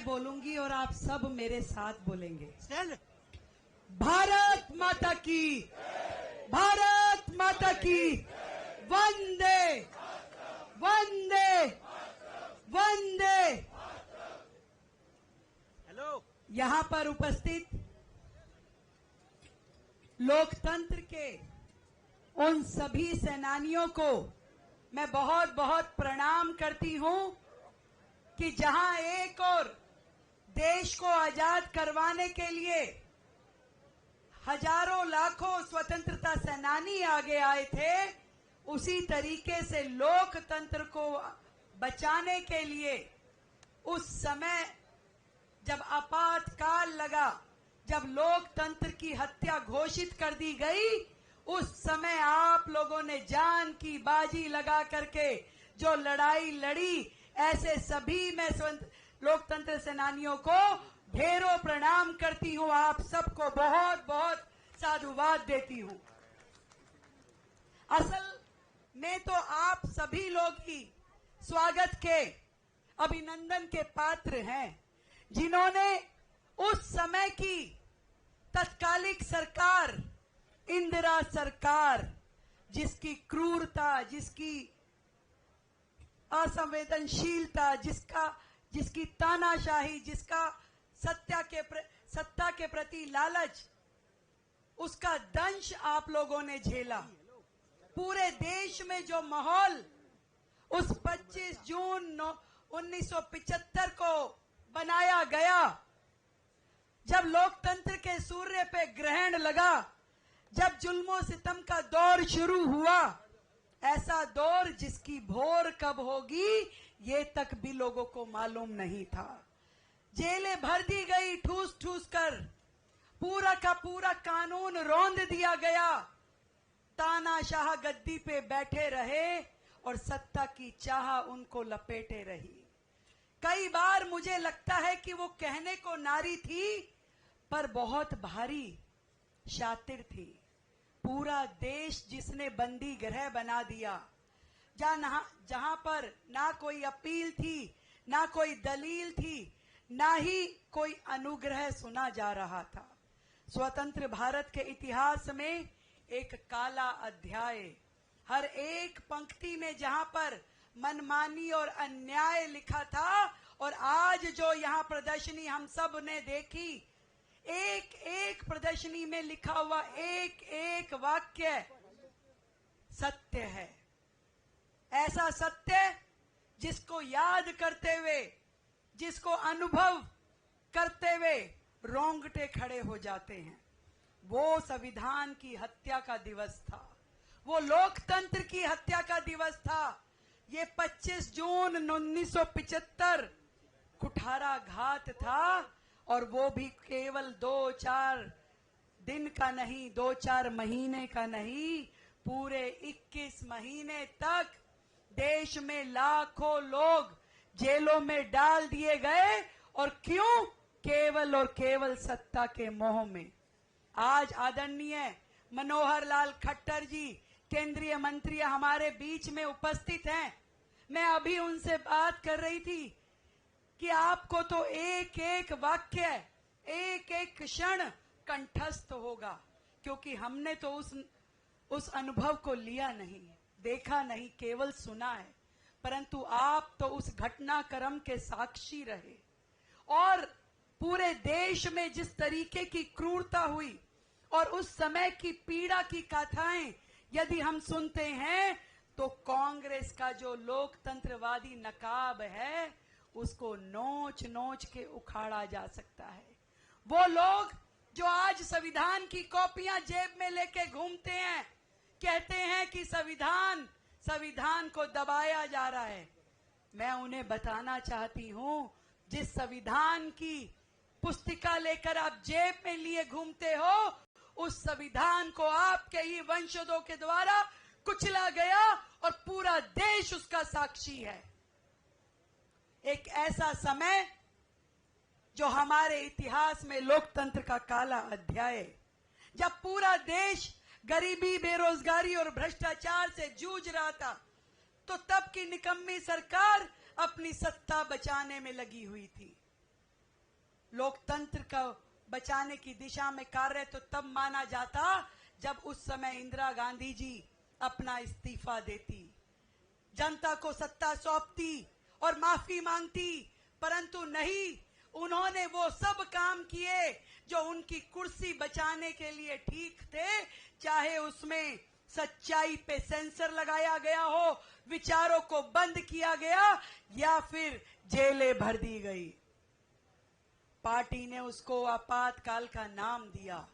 मैं बोलूंगी और आप सब मेरे साथ बोलेंगे। चल भारत माता की, भारत माता की, वंदे वंदे वंदे। हेलो यहाँ पर उपस्थित लोकतंत्र के उन सभी सेनानियों को मैं बहुत बहुत प्रणाम करती हूं कि जहां एक और देश को आजाद करवाने के लिए हजारों लाखों स्वतंत्रता सेनानी आगे आए थे, उसी तरीके से लोकतंत्र को बचाने के लिए उस समय जब आपातकाल लगा, जब लोकतंत्र की हत्या घोषित कर दी गई, उस समय आप लोगों ने जान की बाजी लगा करके जो लड़ाई लड़ी, ऐसे सभी मैं लोकतंत्र सेनानियों को ढेरों प्रणाम करती हूं। आप सबको बहुत बहुत साधुवाद देती हूं। असल में तो आप सभी लोग ही स्वागत के, अभिनंदन के पात्र हैं, जिन्होंने उस समय की तत्कालिक सरकार, इंदिरा सरकार, जिसकी क्रूरता, जिसकी असंवेदनशीलता, जिसकी तानाशाही, जिसका सत्ता के प्रति लालच, उसका दंश आप लोगों ने झेला। पूरे देश में जो माहौल उस 25 जून 1975 को बनाया गया, जब लोकतंत्र के सूर्य पे ग्रहण लगा, जब जुल्मों सितम का दौर शुरू हुआ, ऐसा दौर जिसकी भोर कब होगी ये तक भी लोगों को मालूम नहीं था। जेलें भर दी गई ठूस ठूस कर, पूरा का पूरा कानून रौंद दिया गया, तानाशाह गद्दी पे बैठे रहे और सत्ता की चाह उनको लपेटे रही। कई बार मुझे लगता है कि वो कहने को नारी थी पर बहुत भारी शातिर थी। पूरा देश जिसने बंदी गृह बना दिया, जहां पर ना कोई अपील थी, ना कोई दलील थी, ना ही कोई अनुग्रह सुना जा रहा था। स्वतंत्र भारत के इतिहास में एक काला अध्याय, हर एक पंक्ति में जहां पर मनमानी और अन्याय लिखा था, और आज जो यहाँ प्रदर्शनी हम सब ने देखी, एक एक प्रदर्शनी में लिखा हुआ एक एक वाक्य सत्य है। ऐसा सत्य जिसको याद करते हुए, जिसको अनुभव करते हुए रोंगटे खड़े हो जाते हैं। वो संविधान की हत्या का दिवस था, वो लोकतंत्र की हत्या का दिवस था। ये 25 जून 1975 कुठारा घात था, और वो भी केवल 2-4 दिन का नहीं, 2-4 महीने का नहीं, पूरे 21 महीने तक देश में लाखों लोग जेलों में डाल दिए गए। और क्यों? केवल और केवल सत्ता के मोह में। आज आदरणीय मनोहर लाल खट्टर जी, केंद्रीय मंत्री हमारे बीच में उपस्थित हैं। मैं अभी उनसे बात कर रही थी कि आपको तो एक एक वाक्य, एक एक क्षण कंठस्थ होगा, क्योंकि हमने तो उस अनुभव को लिया नहीं, देखा नहीं, केवल सुना है। परंतु आप तो उस घटनाक्रम के साक्षी रहे। और पूरे देश में जिस तरीके की क्रूरता हुई और उस समय की पीड़ा की गाथाएं यदि हम सुनते हैं, तो कांग्रेस का जो लोकतंत्रवादी नकाब है उसको नोच नोच के उखाड़ा जा सकता है। वो लोग जो आज संविधान की कॉपियां जेब में लेके घूमते हैं, कहते हैं कि संविधान को दबाया जा रहा है। मैं उन्हें बताना चाहती हूं, जिस संविधान की पुस्तिका लेकर आप जेब में लिए घूमते हो, उस संविधान को आपके ही वंशजों के द्वारा कुचला गया और पूरा देश उसका साक्षी है। एक ऐसा समय जो हमारे इतिहास में लोकतंत्र का काला अध्याय है, जब पूरा देश गरीबी, बेरोजगारी और भ्रष्टाचार से जूझ रहा था, तो तब की निकम्मी सरकार अपनी सत्ता बचाने में लगी हुई थी। लोकतंत्र को बचाने की दिशा में कार्य तो तब माना जाता जब उस समय इंदिरा गांधी जी अपना इस्तीफा देती, जनता को सत्ता सौंपती और माफी मांगती, परंतु नहीं, उन्होंने वो सब काम किए जो उनकी कुर्सी बचाने के लिए ठीक थे, चाहे उसमें सच्चाई पे सेंसर लगाया गया हो, विचारों को बंद किया गया या फिर जेलें भर दी गई। पार्टी ने उसको आपातकाल का नाम दिया,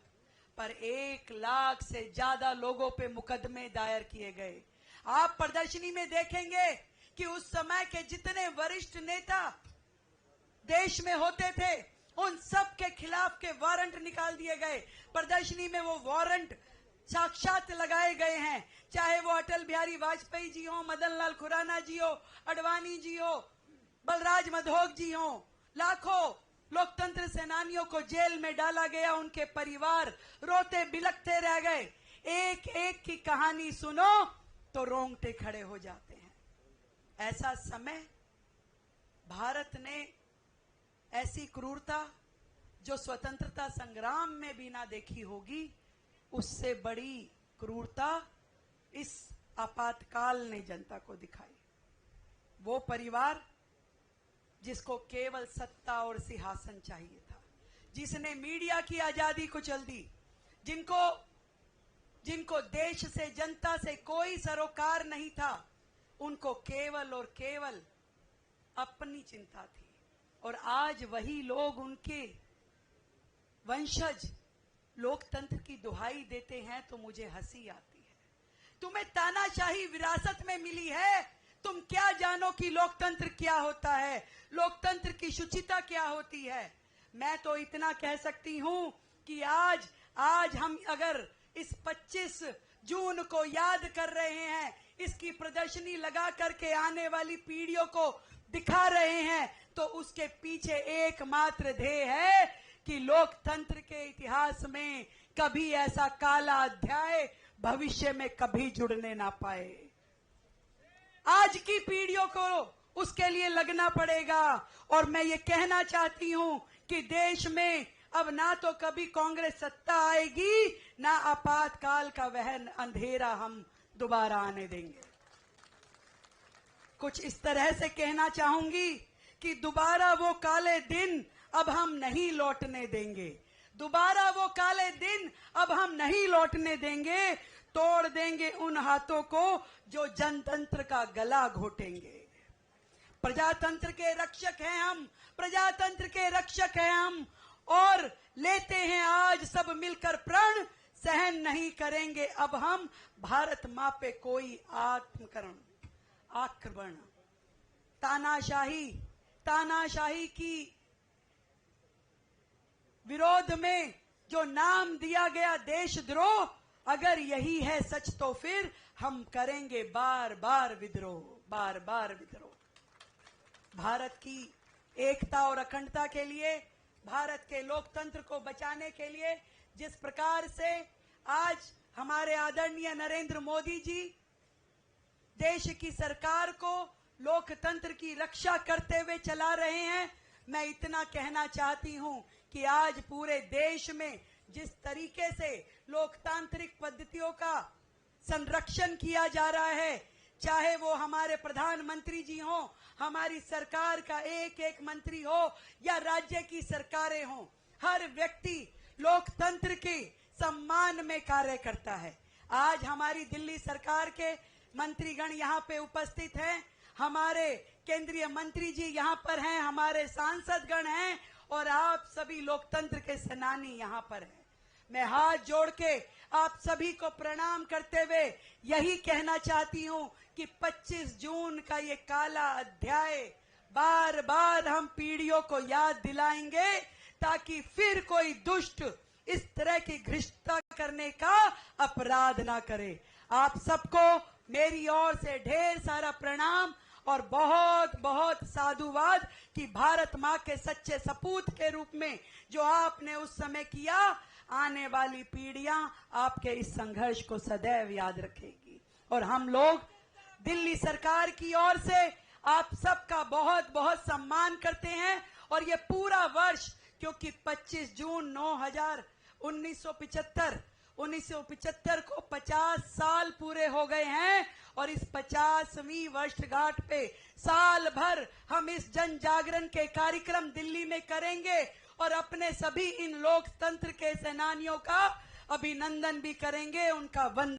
पर 1 लाख से ज्यादा लोगों पे मुकदमे दायर किए गए। आप प्रदर्शनी में देखेंगे कि उस समय के जितने वरिष्ठ नेता देश में होते थे, उन सब के खिलाफ के वारंट निकाल दिए गए। प्रदर्शनी में वो वारंट साक्षात लगाए गए हैं, चाहे वो अटल बिहारी वाजपेयी जी हो, मदन लाल खुराना जी हो, अडवाणी जी हो, बलराज मधोक जी हो। लाखों लोकतंत्र सेनानियों को जेल में डाला गया, उनके परिवार रोते बिलखते रह गए। एक एक की कहानी सुनो तो रोंगटे खड़े हो जाते हैं। ऐसा समय भारत ने ऐसी क्रूरता जो स्वतंत्रता संग्राम में भी ना देखी होगी, उससे बड़ी क्रूरता इस आपातकाल ने जनता को दिखाई। वो परिवार जिसको केवल सत्ता और सिंहासन चाहिए था, जिसने मीडिया की आजादी को चल दी, जिनको देश से जनता से कोई सरोकार नहीं था, उनको केवल और केवल अपनी चिंता थी। और आज वही लोग, उनके वंशज लोकतंत्र की दुहाई देते हैं तो मुझे हंसी आती है। तुम्हें तानाशाही विरासत में मिली है, तुम क्या जानो कि लोकतंत्र क्या होता है, लोकतंत्र की शुचिता क्या होती है। मैं तो इतना कह सकती हूं कि आज हम अगर इस 25 जून को याद कर रहे हैं, इसकी प्रदर्शनी लगा करके आने वाली पीढ़ियों को दिखा रहे हैं, तो उसके पीछे एकमात्र ध्येय है कि लोकतंत्र के इतिहास में कभी ऐसा काला अध्याय भविष्य में कभी जुड़ने ना पाए। आज की पीढ़ियों को उसके लिए लगना पड़ेगा। और मैं ये कहना चाहती हूं कि देश में अब ना तो कभी कांग्रेस सत्ता आएगी, ना आपातकाल का वह अंधेरा हम दोबारा आने देंगे। कुछ इस तरह से कहना चाहूंगी कि दोबारा वो काले दिन अब हम नहीं लौटने देंगे, दोबारा वो काले दिन अब हम नहीं लौटने देंगे। तोड़ देंगे उन हाथों को जो जनतंत्र का गला घोटेंगे। प्रजातंत्र के रक्षक हैं हम, प्रजातंत्र के रक्षक हैं हम, और लेते हैं आज सब मिलकर प्रण। सहन नहीं करेंगे अब हम भारत मां पे कोई आक्रमण। तानाशाही की विरोध में जो नाम दिया गया देशद्रोह, अगर यही है सच तो फिर हम करेंगे बार बार विद्रोह। भारत की एकता और अखंडता के लिए, भारत के लोकतंत्र को बचाने के लिए जिस प्रकार से आज हमारे आदरणीय नरेंद्र मोदी जी देश की सरकार को लोकतंत्र की रक्षा करते हुए चला रहे हैं, मैं इतना कहना चाहती हूं कि आज पूरे देश में जिस तरीके से लोकतांत्रिक पद्धतियों का संरक्षण किया जा रहा है, चाहे वो हमारे प्रधानमंत्री जी हों, हमारी सरकार का एक एक मंत्री हो या राज्य की सरकारें हों, हर व्यक्ति लोकतंत्र के सम्मान में कार्य करता है। आज हमारी दिल्ली सरकार के मंत्रीगण यहाँ पे उपस्थित हैं, हमारे केंद्रीय मंत्री जी यहाँ पर हैं, हमारे सांसदगण हैं, और आप सभी लोकतंत्र के सेनानी यहाँ पर हैं। मैं हाथ जोड़ के आप सभी को प्रणाम करते हुए यही कहना चाहती हूँ कि 25 जून का ये काला अध्याय बार बार हम पीढ़ियों को याद दिलाएंगे, ताकि फिर कोई दुष्ट इस तरह की घृष्टता करने का अपराध ना करे। आप सबको मेरी ओर से ढेर सारा प्रणाम और बहुत बहुत साधुवाद कि भारत माँ के सच्चे सपूत के रूप में जो आपने उस समय किया, आने वाली पीढ़ियां आपके इस संघर्ष को सदैव याद रखेगी। और हम लोग दिल्ली सरकार की ओर से आप सबका बहुत बहुत सम्मान करते हैं। और ये पूरा वर्ष क्योंकि 25 जून 1975 को 50 साल पूरे हो गए हैं और इस 50वीं वर्षगांठ पे साल भर हम इस जन जागरण के कार्यक्रम दिल्ली में करेंगे और अपने सभी इन लोकतंत्र के सेनानियों का अभिनंदन भी करेंगे, उनका वंदन